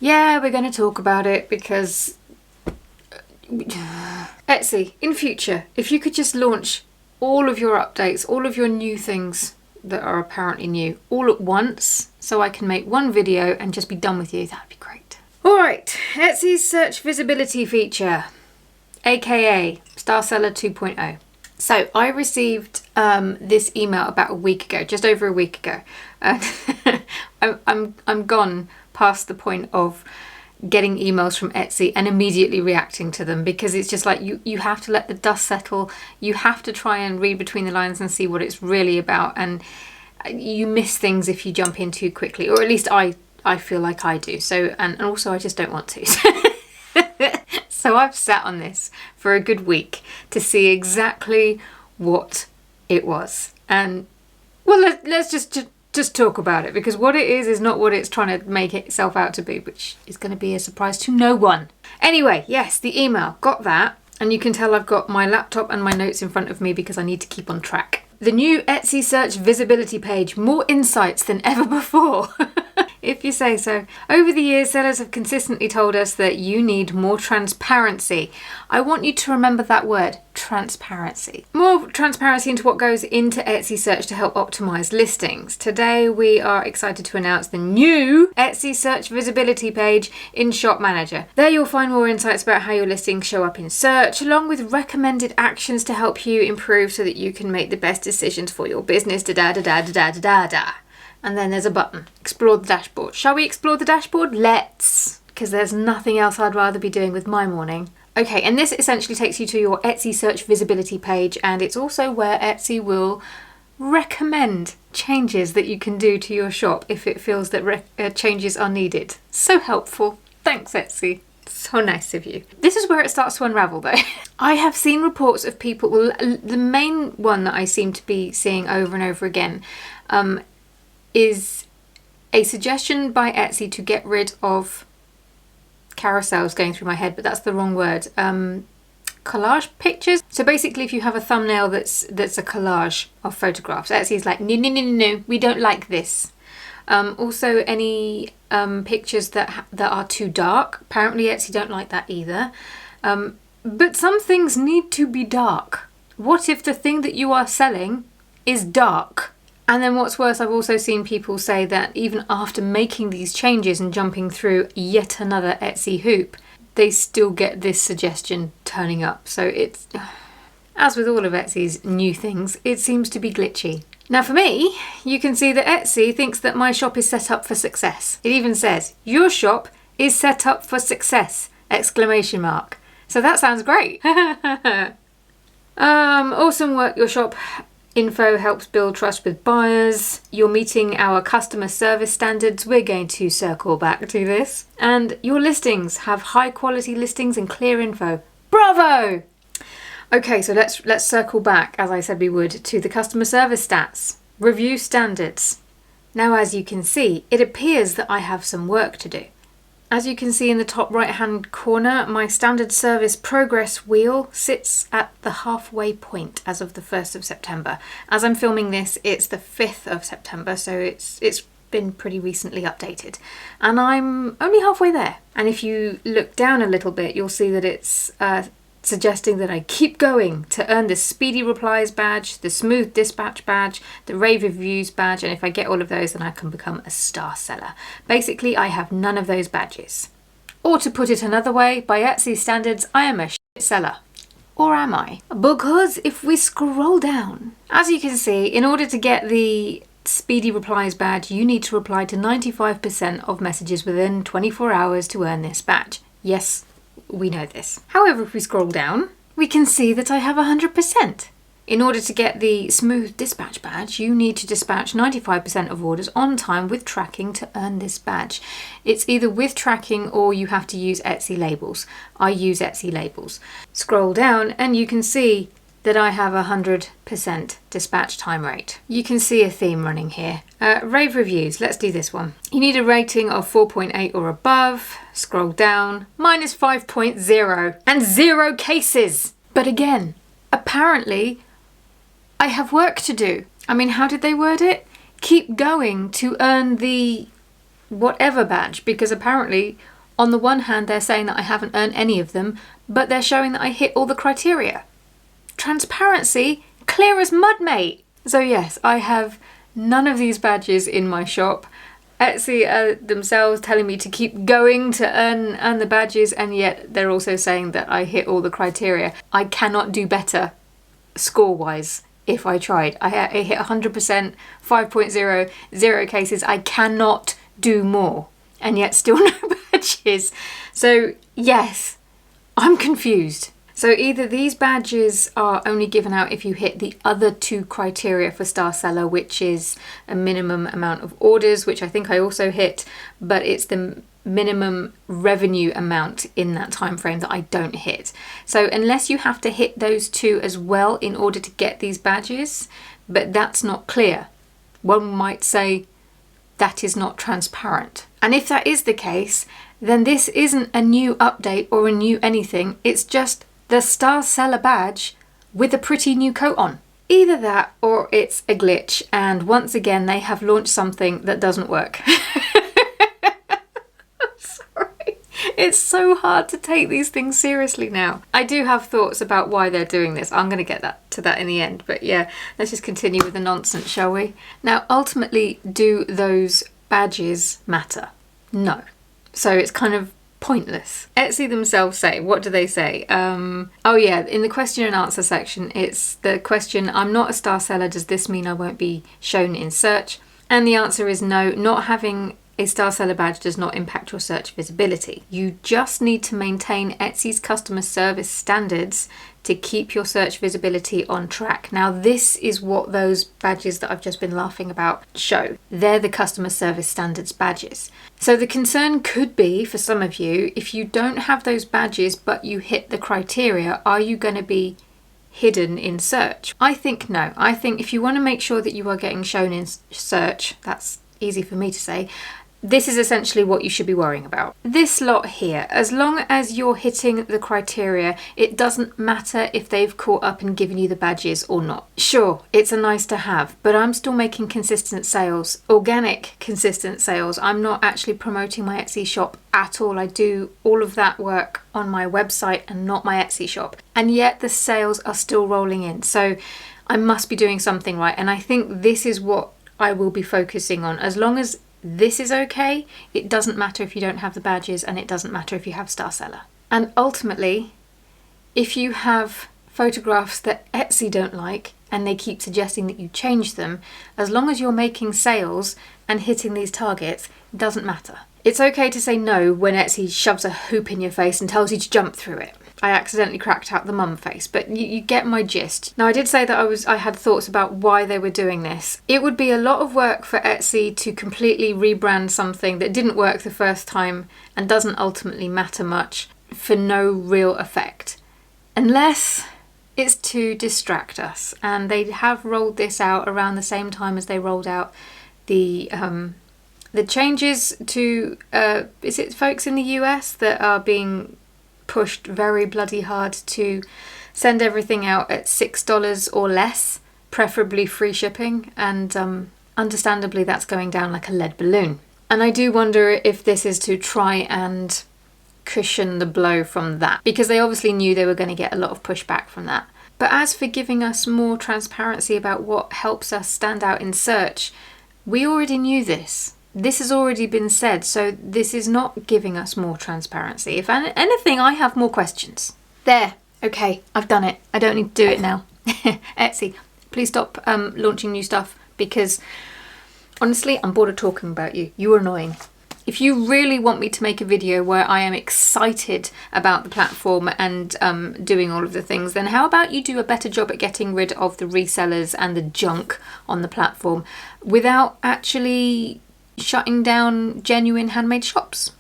Yeah, we're going to talk about it because Etsy, in future, if you could just launch all of your updates, all of your new things that are apparently new, all at once, so I can make one video and just be done with you, that'd be great. Alright, Etsy's search visibility feature, aka Star Seller 2.0. So I received this email about a week ago, just over a week ago. I'm gone past the point of getting emails from Etsy and immediately reacting to them, because it's just like you have to let the dust settle. You have to try and read between the lines and see what it's really about, and you miss things if you jump in too quickly, or at least I feel like I do. So and also I just don't want to. So I've sat on this for a good week to see exactly what it was, and well, let's just talk about it, because what it is not what it's trying to make itself out to be, which is going to be a surprise to no one. Anyway, yes, the email, got that, and you can tell I've got my laptop and my notes in front of me because I need to keep on track. The new Etsy search visibility page, more insights than ever before. If you say so. Over the years, sellers have consistently told us that you need more transparency. I want you to remember that word, transparency. More transparency into what goes into Etsy search to help optimize listings. Today, we are excited to announce the new Etsy search visibility page in Shop Manager. There you'll find more insights about how your listings show up in search, along with recommended actions to help you improve so that you can make the best decisions for your business. Da-da-da-da-da-da-da-da. And then there's a button, explore the dashboard. Shall we explore the dashboard? Let's, because there's nothing else I'd rather be doing with my morning. Okay, and this essentially takes you to your Etsy search visibility page, and it's also where Etsy will recommend changes that you can do to your shop if it feels that changes are needed. So helpful. Thanks, Etsy. So nice of you. This is where it starts to unravel though. I have seen reports of people, well, the main one that I seem to be seeing over and over again, is a suggestion by Etsy to get rid of carousels, going through my head, but that's the wrong word. Collage pictures. So basically, if you have a thumbnail that's a collage of photographs, Etsy's like, no, we don't like this. Also, any pictures that are too dark. Apparently, Etsy don't like that either. But some things need to be dark. What if the thing that you are selling is dark? And then what's worse, I've also seen people say that even after making these changes and jumping through yet another Etsy hoop, they still get this suggestion turning up. So it's, as with all of Etsy's new things, it seems to be glitchy. Now for me, you can see that Etsy thinks that my shop is set up for success. It even says, your shop is set up for success! Exclamation mark. So that sounds great. Awesome work, your shop. Info helps build trust with buyers. You're meeting our customer service standards. We're going to circle back to this. And your listings have high quality listings and clear info. Bravo! Okay, so let's circle back, as I said we would, to the customer service stats. Review standards. Now, as you can see, it appears that I have some work to do. As you can see in the top right hand corner, my standard service progress wheel sits at the halfway point as of the 1st of September. As I'm filming this, it's the 5th of September, so it's been pretty recently updated. And I'm only halfway there. And if you look down a little bit, you'll see that it's suggesting that I keep going to earn the Speedy Replies badge, the Smooth Dispatch badge, the Rave Reviews badge, and if I get all of those, then I can become a star seller. Basically, I have none of those badges. Or to put it another way, by Etsy standards, I am a shit seller. Or am I? Because if we scroll down, as you can see, in order to get the Speedy Replies badge, you need to reply to 95% of messages within 24 hours to earn this badge. Yes, we know this. However, if we scroll down, we can see that I have 100%. In order to get the Smooth Dispatch badge, you need to dispatch 95% of orders on time with tracking to earn this badge. It's either with tracking or you have to use Etsy labels. I use Etsy labels. Scroll down and you can see that I have 100% dispatch time rate. You can see a theme running here. Rave reviews, let's do this one. You need a rating of 4.8 or above. Scroll down, minus 5.0 and 0 cases. But again, apparently I have work to do. I mean, how did they word it? Keep going to earn the whatever badge, because apparently on the one hand they're saying that I haven't earned any of them, but they're showing that I hit all the criteria. Transparency, clear as mud, mate. So yes, I have none of these badges in my shop. Etsy are themselves telling me to keep going to earn the badges, and yet they're also saying that I hit all the criteria. I cannot do better score-wise if I tried. I hit 100%, 5.0, 0 cases. I cannot do more, and yet still no badges. So yes, I'm confused. So either these badges are only given out if you hit the other 2 criteria for Star Seller, which is a minimum amount of orders, which I think I also hit, but it's the minimum revenue amount in that time frame that I don't hit. So unless you have to hit those 2 as well in order to get these badges, but that's not clear. One might say that is not transparent. And if that is the case, then this isn't a new update or a new anything. It's just the Star Seller badge with a pretty new coat on. Either that or it's a glitch, and once again they have launched something that doesn't work. Sorry. It's so hard to take these things seriously now. I do have thoughts about why they're doing this. I'm going to get to that in the end, but yeah, let's just continue with the nonsense, shall we? Now, ultimately, do those badges matter? No. So it's kind of pointless. Etsy themselves say, what do they say? Oh yeah, in the question and answer section, it's the question, I'm not a Star Seller, does this mean I won't be shown in search? And the answer is no, not having a Star Seller badge does not impact your search visibility. You just need to maintain Etsy's customer service standards to keep your search visibility on track. Now, this is what those badges that I've just been laughing about show. They're the customer service standards badges. So the concern could be, for some of you, if you don't have those badges but you hit the criteria, are you going to be hidden in search? I think no. I think if you want to make sure that you are getting shown in search, that's easy for me to say, this is essentially what you should be worrying about. This lot here, as long as you're hitting the criteria, it doesn't matter if they've caught up and given you the badges or not. Sure, it's a nice to have, but I'm still making consistent sales, organic consistent sales. I'm not actually promoting my Etsy shop at all. I do all of that work on my website and not my Etsy shop. And yet the sales are still rolling in. So I must be doing something right. And I think this is what I will be focusing on. As long as this is okay, it doesn't matter if you don't have the badges, and it doesn't matter if you have Star Seller. And ultimately, if you have photographs that Etsy don't like and they keep suggesting that you change them, as long as you're making sales and hitting these targets, it doesn't matter. It's okay to say no when Etsy shoves a hoop in your face and tells you to jump through it. I accidentally cracked out the mum face, but you get my gist. Now, I did say that I had thoughts about why they were doing this. It would be a lot of work for Etsy to completely rebrand something that didn't work the first time and doesn't ultimately matter much for no real effect. Unless it's to distract us. And they have rolled this out around the same time as they rolled out the changes to, is it folks in the US that are being pushed very bloody hard to send everything out at $6 or less, preferably free shipping, and understandably that's going down like a lead balloon. And I do wonder if this is to try and cushion the blow from that, because they obviously knew they were going to get a lot of pushback from that. But as for giving us more transparency about what helps us stand out in search, we already knew this. This has already been said, so this is not giving us more transparency. If anything, I have more questions. There, okay, I've done it. I don't need to do it now. Etsy, please stop launching new stuff, because honestly, I'm bored of talking about you. You're annoying. If you really want me to make a video where I am excited about the platform and doing all of the things, then how about you do a better job at getting rid of the resellers and the junk on the platform without actually shutting down genuine handmade shops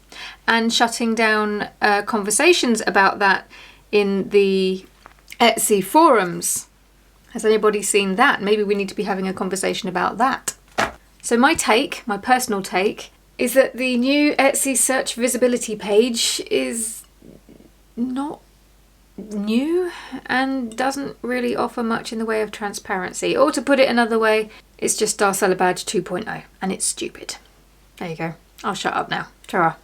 and shutting down conversations about that in the Etsy forums. Has anybody seen that? Maybe we need to be having a conversation about that. So my personal take, is that the new Etsy search visibility page is not new and doesn't really offer much in the way of transparency. Or to put it another way, it's just Star Seller Badge 2.0 and it's stupid. There you go. I'll shut up now. Ta-ra.